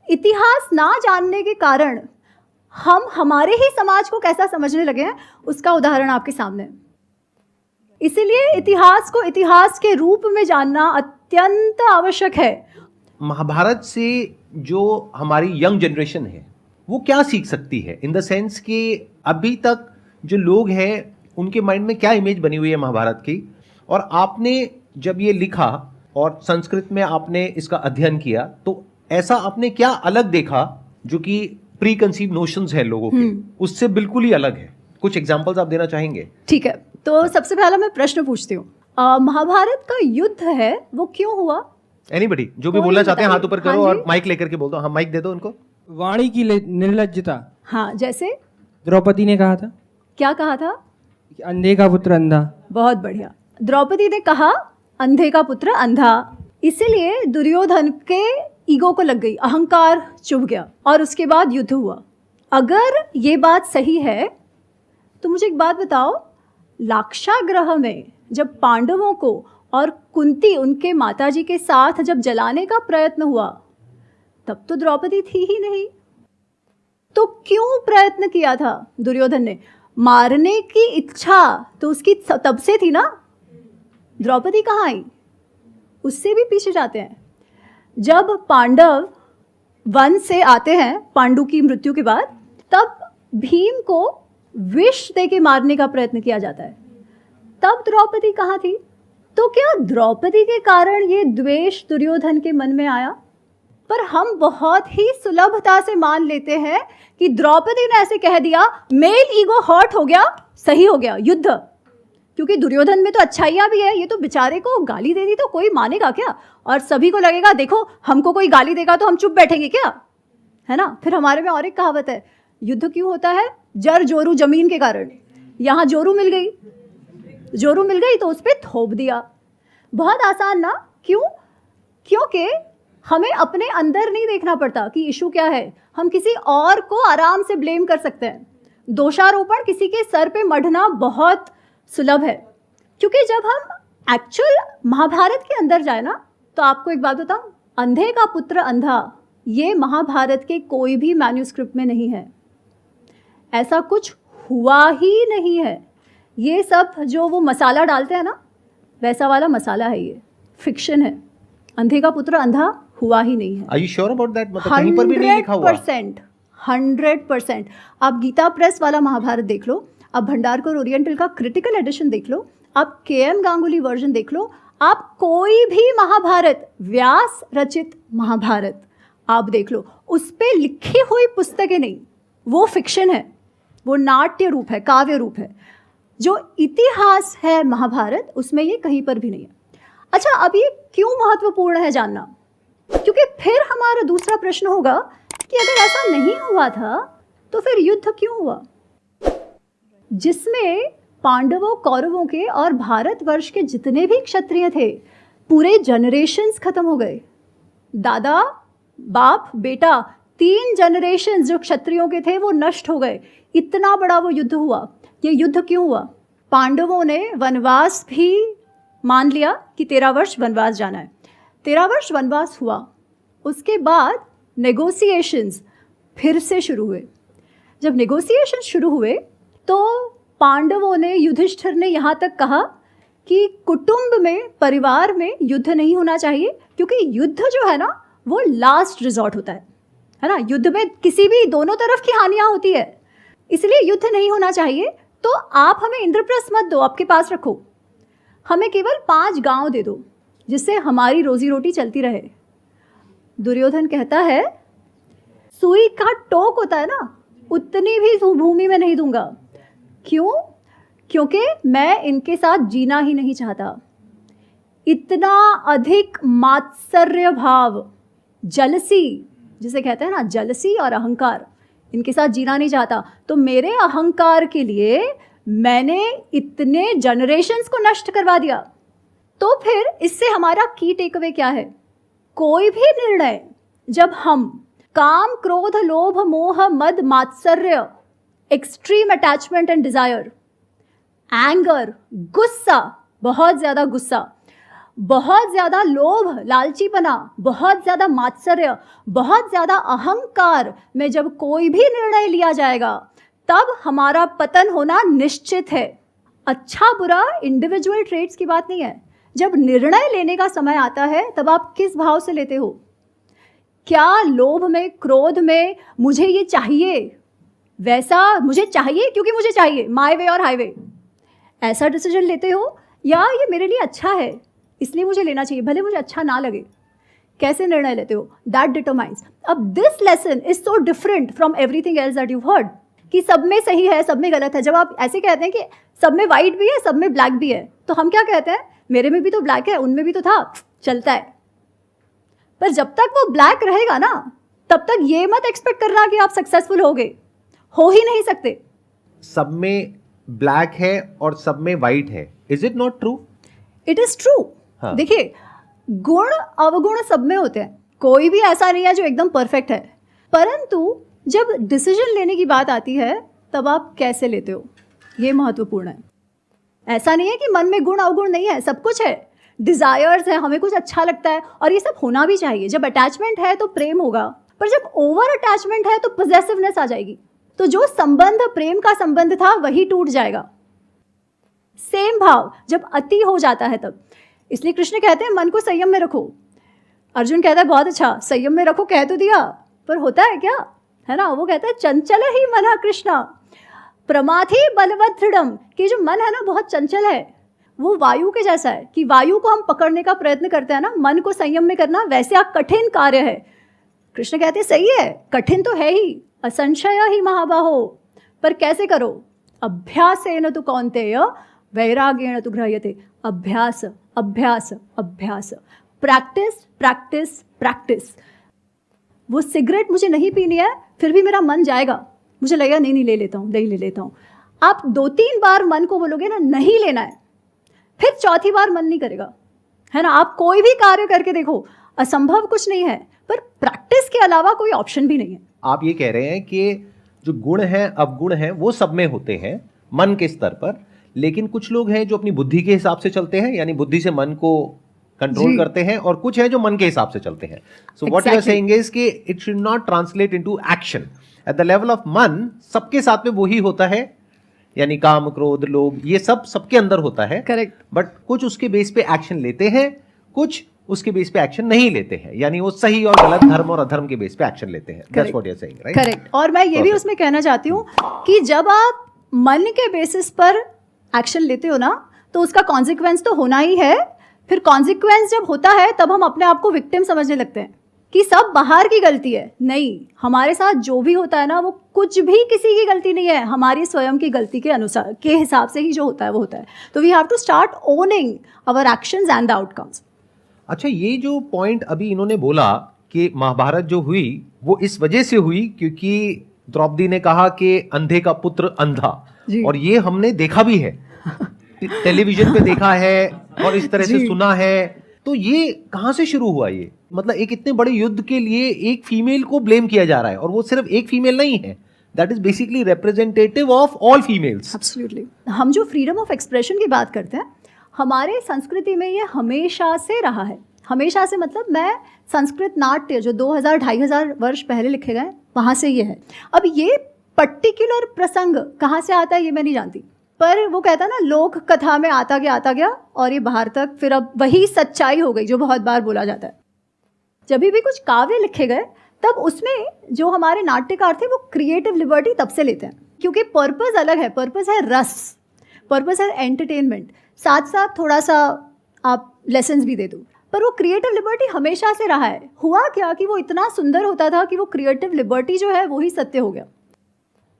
इतिहास ना जानने के कारण हम हमारे ही समाज को कैसा समझने लगे हैं, उसका उदाहरण आपके सामने है। इसीलिए इतिहास को इतिहास के रूप में जानना अत्यंत आवश्यक है। महाभारत से जो हमारी यंग जनरेशन है वो क्या सीख सकती है, इन द सेंस कि अभी तक जो लोग हैं उनके माइंड में क्या इमेज बनी हुई है महाभारत की, और आपने जब ये लिखा और संस्कृत में आपने इसका अध्ययन किया तो ऐसा आपने क्या अलग देखा जो कि प्री कंसीव नोशंस है लोगों के, उससे बिल्कुल ही अलग है? कुछ एग्जांपल्स आप देना चाहेंगे? ठीक है, तो सबसे पहला मैं प्रश्न पूछती हूँ, महाभारत का युद्ध है वो क्यों हुआ? एनीबडी जो भी बोलना चाहते हैं हाथ ऊपर करो और माइक लेकर के बोल दो। हाँ, माइक दे दो उनको। वाणी की निर्लज्जता। हाँ, जैसे द्रौपदी ने कहा था, क्या कहा था? अंधे का पुत्र अंधा। बहुत बढ़िया, द्रौपदी ने कहा अंधे का पुत्र अंधा। इसीलिए दुर्योधन के ईगो को लग गई, अहंकार चुभ गया और उसके बाद युद्ध हुआ। अगर ये बात सही है तो मुझे एक बात बताओ, लाक्षागृह में जब पांडवों को और कुंती उनके माताजी के साथ जब जलाने का प्रयत्न हुआ तब तो द्रौपदी थी ही नहीं। तो क्यों प्रयत्न किया था दुर्योधन ने? मारने की इच्छा तो उसकी तब से थी ना। द्रौपदी कहाँ आई? उससे भी पीछे जाते हैं। जब पांडव वन से आते हैं पांडु की मृत्यु के बाद, तब भीम को विष दे के मारने का प्रयत्न किया जाता है। तब द्रौपदी कहाँ थी? तो क्या द्रौपदी के कारण ये द्वेष दुर्योधन के मन में आया? पर हम बहुत ही सुलभता से मान लेते हैं कि द्रौपदी ने ऐसे कह दिया, मेल ईगो हर्ट हो गया, सही हो गया युद्ध। क्योंकि दुर्योधन में तो अच्छाइयाँ भी है, ये तो बेचारे को गाली दे दी तो कोई मानेगा क्या? और सभी को लगेगा देखो हमको कोई गाली देगा तो हम चुप बैठेंगे क्या, है ना। फिर हमारे में और एक कहावत है, युद्ध क्यों होता है? जर जोरू जमीन के कारण। यहाँ जोरू मिल गई तो उस पर थोप दिया। बहुत आसान ना? क्यों? क्योंकि हमें अपने अंदर नहीं देखना पड़ता कि इशू क्या है, हम किसी और को आराम से ब्लेम कर सकते हैं। दोषारोपण किसी के सर पे मढ़ना बहुत सुलभ है। क्योंकि जब हम एक्चुअल महाभारत के अंदर जाए ना, तो आपको एक बात बताऊं, अंधे का पुत्र अंधा ये महाभारत के कोई भी मैन्यूस्क्रिप्ट में नहीं है। ऐसा कुछ हुआ ही नहीं है। ये सब जो वो मसाला डालते हैं ना, वैसा वाला मसाला है, ये फिक्शन है। अंधे का पुत्र अंधा हुआ ही नहीं है। Are you sure about that? मतलब कहीं पर भी नहीं लिखा हुआ? 100%। आप गीता प्रेस वाला महाभारत देख लो, आप भंडारकर ओरिएंटल का क्रिटिकल एडिशन देख लो, आप KM गांगुली वर्जन देख लो, आप कोई भी महाभारत, व्यास रचित महाभारत आप देख लो, उस पे लिखी हुई पुस्तकें नहीं, वो फिक्शन है, वो नाट्य रूप है, काव्य रूप है। जो इतिहास है महाभारत, उसमें ये कहीं पर भी नहीं है। अच्छा, अब ये क्यों महत्वपूर्ण है जानना? क्योंकि फिर हमारा दूसरा प्रश्न होगा कि अगर ऐसा नहीं हुआ था तो फिर युद्ध क्यों हुआ, जिसमें पांडवों, कौरवों के और भारतवर्ष के जितने भी क्षत्रिय थे, पूरे जनरेशन्स खत्म हो गए। दादा, बाप, बेटा, 3 जनरेशन्स जो क्षत्रियों के थे वो नष्ट हो गए। इतना बड़ा वो युद्ध हुआ। ये युद्ध क्यों हुआ? पांडवों ने वनवास भी मान लिया कि 13 वर्ष वनवास जाना है। 13 वर्ष वनवास हुआ, उसके बाद नेगोशिएशंस फिर से शुरू हुए। जब नेगोशिएशन शुरू हुए तो पांडवों ने, युधिष्ठिर ने यहाँ तक कहा कि कुटुंब में, परिवार में युद्ध नहीं होना चाहिए, क्योंकि युद्ध जो है ना वो लास्ट रिजॉर्ट होता है ना। युद्ध में किसी भी दोनों तरफ की हानियाँ होती है, इसलिए युद्ध नहीं होना चाहिए। तो आप हमें इंद्रप्रस्थ मत दो, आपके पास रखो, हमें केवल 5 गांव दे दो जिससे हमारी रोजी रोटी चलती रहे। दुर्योधन कहता है, सुई का टोक होता है ना, उतनी भी भूमि में नहीं दूंगा। क्यों? क्योंकि मैं इनके साथ जीना ही नहीं चाहता। इतना अधिक मात्सर्य भाव, जलसी जिसे कहते हैं ना, जलसी और अहंकार, इनके साथ जीना नहीं चाहता। तो मेरे अहंकार के लिए मैंने इतने जनरेशन्स को नष्ट करवा दिया। तो फिर इससे हमारा की टेक अवे क्या है? कोई भी निर्णय जब हम काम, क्रोध, लोभ, मोह, मद, मात्सर्य, extreme attachment and desire, anger, गुस्सा, बहुत ज़्यादा गुस्सा, बहुत ज्यादा लोभ, लालचीपना, बहुत ज्यादा मात्सर्य, बहुत ज्यादा अहंकार में जब कोई भी निर्णय लिया जाएगा तब हमारा पतन होना निश्चित है। अच्छा बुरा इंडिविजुअल ट्रेट्स की बात नहीं है। जब निर्णय लेने का समय आता है तब आप किस भाव से लेते हो? क्या लोभ में, क्रोध में, मुझे ये चाहिए, वैसा मुझे चाहिए क्योंकि मुझे चाहिए, माय वे और हाईवे, ऐसा डिसीजन लेते हो, या ये मेरे लिए अच्छा है इसलिए मुझे लेना चाहिए भले मुझे अच्छा ना लगे? कैसे निर्णय लेते हो? That determines. अब this lesson is so different from everything else that you heard कि सब में सही है, सब में गलत है। जब आप ऐसे कहते हैं कि सब में वाइट भी है, सब में ब्लैक भी है, तो हम क्या कहते हैं? मेरे में भी तो ब्लैक है, उनमें भी तो था, चलता है। पर जब तक वो ब्लैक रहेगा ना, तब तक ये मत एक्सपेक्ट करना कि आप सक्सेसफुल हो ही नहीं सकते। सब में ब्लैक है और सब में वाइट है, is it not true? It is true. हाँ। देखिए, गुण अवगुण सब में होते हैं, कोई भी ऐसा नहीं है जो एकदम परफेक्ट है, परंतु जब डिसीजन लेने की बात आती है तब आप कैसे लेते हो, ये महत्वपूर्ण है। ऐसा नहीं है कि मन में गुण अवगुण नहीं है, सब कुछ है, डिजायर्स है, हमें कुछ अच्छा लगता है और ये सब होना भी चाहिए। जब अटैचमेंट है तो प्रेम होगा, पर जब ओवर अटैचमेंट है तो पोजेसिवनेस आ जाएगी, तो जो संबंध प्रेम का संबंध था वही टूट जाएगा। सेम भाव जब अति हो जाता है तब, इसलिए कृष्ण कहते हैं मन को संयम में रखो। अर्जुन कहता है बहुत अच्छा, संयम में रखो कह तो दिया, पर होता है क्या, है ना? वो कहता है चंचल ही मन कृष्णा प्रमाथि बलवत दृढ़म, कि जो मन है ना बहुत चंचल है, वो वायु के जैसा है कि वायु को हम पकड़ने का प्रयत्न करते हैं ना, मन को संयम में करना वैसे कठिन कार्य है। कृष्ण कहते हैं सही है, कठिन तो है ही, असंशय ही महाबाहो, पर कैसे करो? अभ्यासेन तु कौन्तेय वैराग्येण तु गृह्यते। अभ्यास अभ्यास अभ्यास, प्रैक्टिस प्रैक्टिस प्रैक्टिस। वो सिगरेट मुझे नहीं पीनी है, फिर भी मेरा मन जाएगा, मुझे लगेगा नहीं ले लेता हूँ। आप 2-3 बार मन को बोलोगे ना नहीं लेना है, फिर चौथी बार मन नहीं करेगा, है ना? आप कोई भी कार्य करके देखो, असंभव कुछ नहीं है, पर प्रैक्टिस के अलावा कोई ऑप्शन भी नहीं है। आप ये कह रहे हैं कि जो गुण हैं अवगुण हैं वो सब में होते हैं मन के स्तर पर, लेकिन कुछ लोग हैं जो अपनी बुद्धि के हिसाब से चलते हैं, यानी बुद्धि से मन को कंट्रोल करते हैं, और कुछ है जो मन के हिसाब से चलते हैं। So what you are saying is कि it should not translate into action at the level of मन। सबके साथ में वही होता है, यानी काम, क्रोध, लोभ, ये सब सबके अंदर होता है। करेक्ट। बट कुछ उसके बेस पे एक्शन लेते हैं, कुछ उसके बेस पे एक्शन नहीं लेते हैं, यानी वो सही और गलत, धर्म और अधर्म के बेस पे एक्शन लेते हैं। That's what you are saying, right? Correct. और मैं ये भी उसमें कहना चाहती हूँ कि जब आप मन के बेसिस पर एक्शन लेते हो ना, तो उसका कॉन्सिक्वेंस तो होना ही है। फिर कॉन्सिक्वेंस जब होता है तब हम अपने आप को विक्टिम समझने लगते हैं कि सब बाहर की गलती है। नहीं, हमारे साथ जो भी होता है ना, वो कुछ भी किसी की गलती नहीं है, हमारी स्वयं की गलती के अनुसार के हिसाब से ही जो होता है वो होता है। तो we have to start owning our actions and the outcomes. अच्छा, ये जो पॉइंट अभी इन्होंने बोला कि महाभारत जो हुई वो इस वजह से हुई क्योंकि द्रौपदी ने कहा कि अंधे का पुत्र अंधा, और ये हमने देखा भी है, टेलीविजन पे देखा है और इस तरह से सुना है। तो ये कहाँ से शुरू हुआ? ये मतलब एक इतने बड़े युद्ध के लिए एक फीमेल को ब्लेम किया जा रहा है, और वो सिर्फ एक फीमेल नहीं है, that is basically representative of all females. Absolutely. हम जो फ्रीडम ऑफ एक्सप्रेशन की बात करते हैं, हमारे संस्कृति में ये हमेशा से रहा है। हमेशा से मतलब मैं संस्कृत नाट्य जो 2000-2500 वर्ष पहले लिखे गए, वहाँ से ये है। अब ये पर्टिकुलर प्रसंग कहाँ से आता है ये मैं नहीं जानती, पर वो कहता है ना, लोक कथा में आता गया और ये बाहर तक, फिर अब वही सच्चाई हो गई जो बहुत बार बोला जाता है। जब भी कुछ काव्य लिखे गए तब उसमें जो हमारे नाट्यकार थे वो क्रिएटिव लिबर्टी तब से लेते हैं, क्योंकि पर्पस अलग है। पर्पस है रस, पर्पस है एंटरटेनमेंट, साथ साथ थोड़ा सा आप लेसन्स भी दे दो, पर वो क्रिएटिव लिबर्टी हमेशा से रहा है। हुआ क्या कि वो इतना सुंदर होता था कि वो क्रिएटिव लिबर्टी जो है वही सत्य हो गया।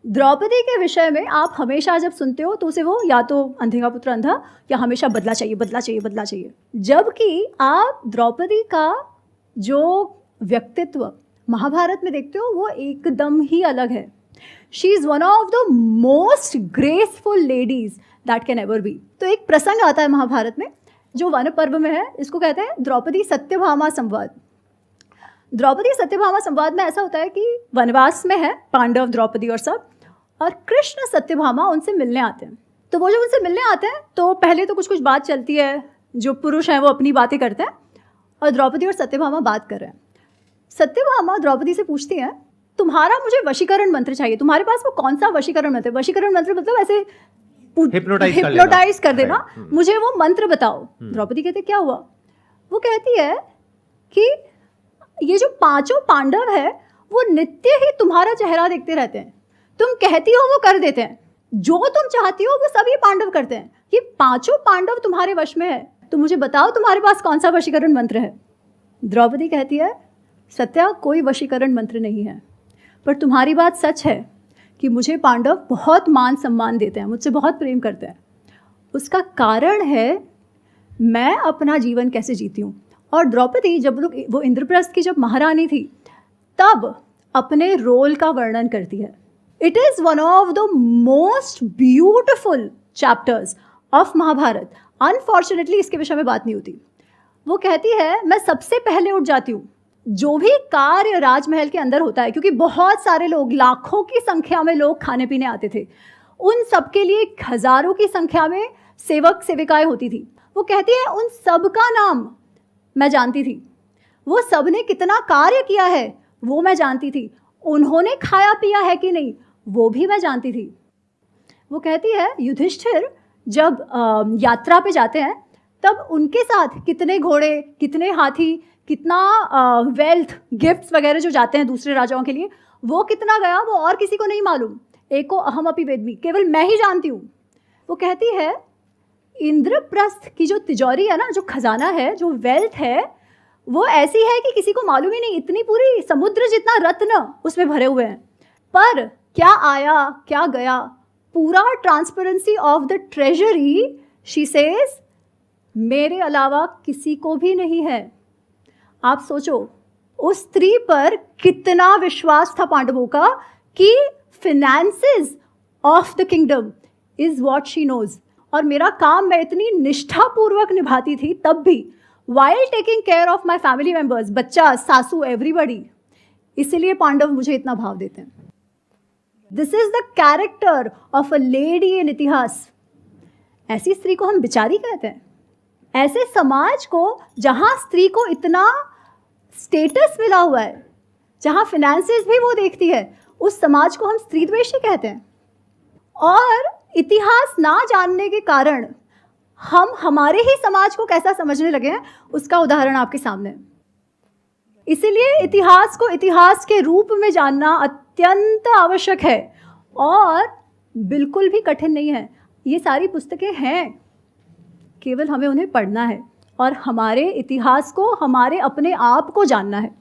द्रौपदी के विषय में आप हमेशा जब सुनते हो तो उसे वो या तो अंधे का पुत्र अंधा, या हमेशा बदला चाहिए। जबकि आप द्रौपदी का जो व्यक्तित्व महाभारत में देखते हो वो एकदम ही अलग है। She is one of the most graceful ladies that can ever be. तो एक प्रसंग आता है महाभारत में जो वन पर्व में है, इसको कहते हैं द्रौपदी सत्यभामा संवाद। द्रौपदी सत्यभामा संवाद में ऐसा होता है कि वनवास में है पांडव, द्रौपदी और सब, और कृष्ण सत्यभामा उनसे मिलने आते हैं। तो वो जब उनसे मिलने आते हैं तो पहले तो कुछ बात चलती है, जो पुरुष हैं वो अपनी बातें करते हैं और द्रौपदी और सत्यभामा बात कर रहे हैं। सत्यभामा द्रौपदी से पूछती हैं, तुम्हारा मुझे वशीकरण मंत्र चाहिए, तुम्हारे पास वो कौन सा वशीकरण मंत्र है? वशीकरण मंत्र मतलब ऐसे हिप्नोटाइज कर देना, मुझे वो मंत्र बताओ। द्रौपदी कहते क्या हुआ? वो कहती है कि ये जो 5 पांडव है वो नित्य ही तुम्हारा चेहरा देखते रहते हैं, तुम कहती हो वो कर देते हैं, जो तुम चाहती हो वो सभी पांडव करते हैं, ये 5 पांडव तुम्हारे वश में है, तो मुझे बताओ तुम्हारे पास कौन सा वशीकरण मंत्र है? द्रौपदी कहती है, सत्या कोई वशीकरण मंत्र नहीं है, पर तुम्हारी बात सच है कि मुझे पांडव बहुत मान सम्मान देते हैं, मुझसे बहुत प्रेम करते हैं। उसका कारण है मैं अपना जीवन कैसे जीती हूँ। और द्रौपदी जब लोग वो इंद्रप्रस्थ की जब महारानी थी तब अपने रोल का वर्णन करती है। It is one of the most beautiful chapters of Mahabharat. Unfortunately इसके विषय में बात नहीं होती। वो कहती है मैं सबसे पहले उठ जाती हूँ, जो भी कार्य राजमहल के अंदर होता है, क्योंकि बहुत सारे लोग, लाखों की संख्या में लोग खाने पीने आते थे, उन सब के लिए हजारों की संख्या में सेवक सेविकाएं होती थी। वो कहती है उन सब का नाम मैं जानती थी, वो सब ने कितना कार्य किया है वो मैं जानती थी, उन्होंने खाया पिया है कि नहीं वो भी मैं जानती थी। वो कहती है युधिष्ठिर जब यात्रा पे जाते हैं तब उनके साथ कितने घोड़े, कितने हाथी, कितना वेल्थ, गिफ्ट्स वगैरह जो जाते हैं दूसरे राजाओं के लिए, वो कितना गया वो और किसी को नहीं मालूम, एको अहम अपि वेद्मि, केवल मैं ही जानती हूँ। वो कहती है इंद्रप्रस्थ की जो तिजोरी है ना, जो खजाना है, जो वेल्थ है, वो ऐसी है कि किसी को मालूम ही नहीं, इतनी पूरी समुद्र जितना रत्न उसमें भरे हुए हैं, पर क्या आया क्या गया, पूरा transparency of the treasury, she says मेरे अलावा किसी को भी नहीं है। आप सोचो उस स्त्री पर कितना विश्वास था पांडवों का कि finances of the kingdom is what she knows. और मेरा काम मैं इतनी निष्ठापूर्वक निभाती थी तब भी, while taking care of my family members, बच्चा, सासू, एवरीबडी। इसीलिए पांडव मुझे इतना भाव देते हैं। This is the character of a lady in इतिहास। ऐसी स्त्री को हम बिचारी कहते हैं। ऐसे समाज को जहाँ स्त्री को इतना स्टेटस मिला हुआ है, जहाँ फिनेंसेस भी वो देखती है, उस समाज को हम स्त्री द्वेषी कहते हैं। और इतिहास ना जानने के कारण हम हमारे ही समाज को कैसा समझने लगे हैं, उसका उदाहरण आपके सामने है। इसीलिए इतिहास को इतिहास के रूप में जानना अत्यंत आवश्यक है और बिल्कुल भी कठिन नहीं है। ये सारी पुस्तकें हैं, केवल हमें उन्हें पढ़ना है और हमारे इतिहास को, हमारे अपने आप को जानना है।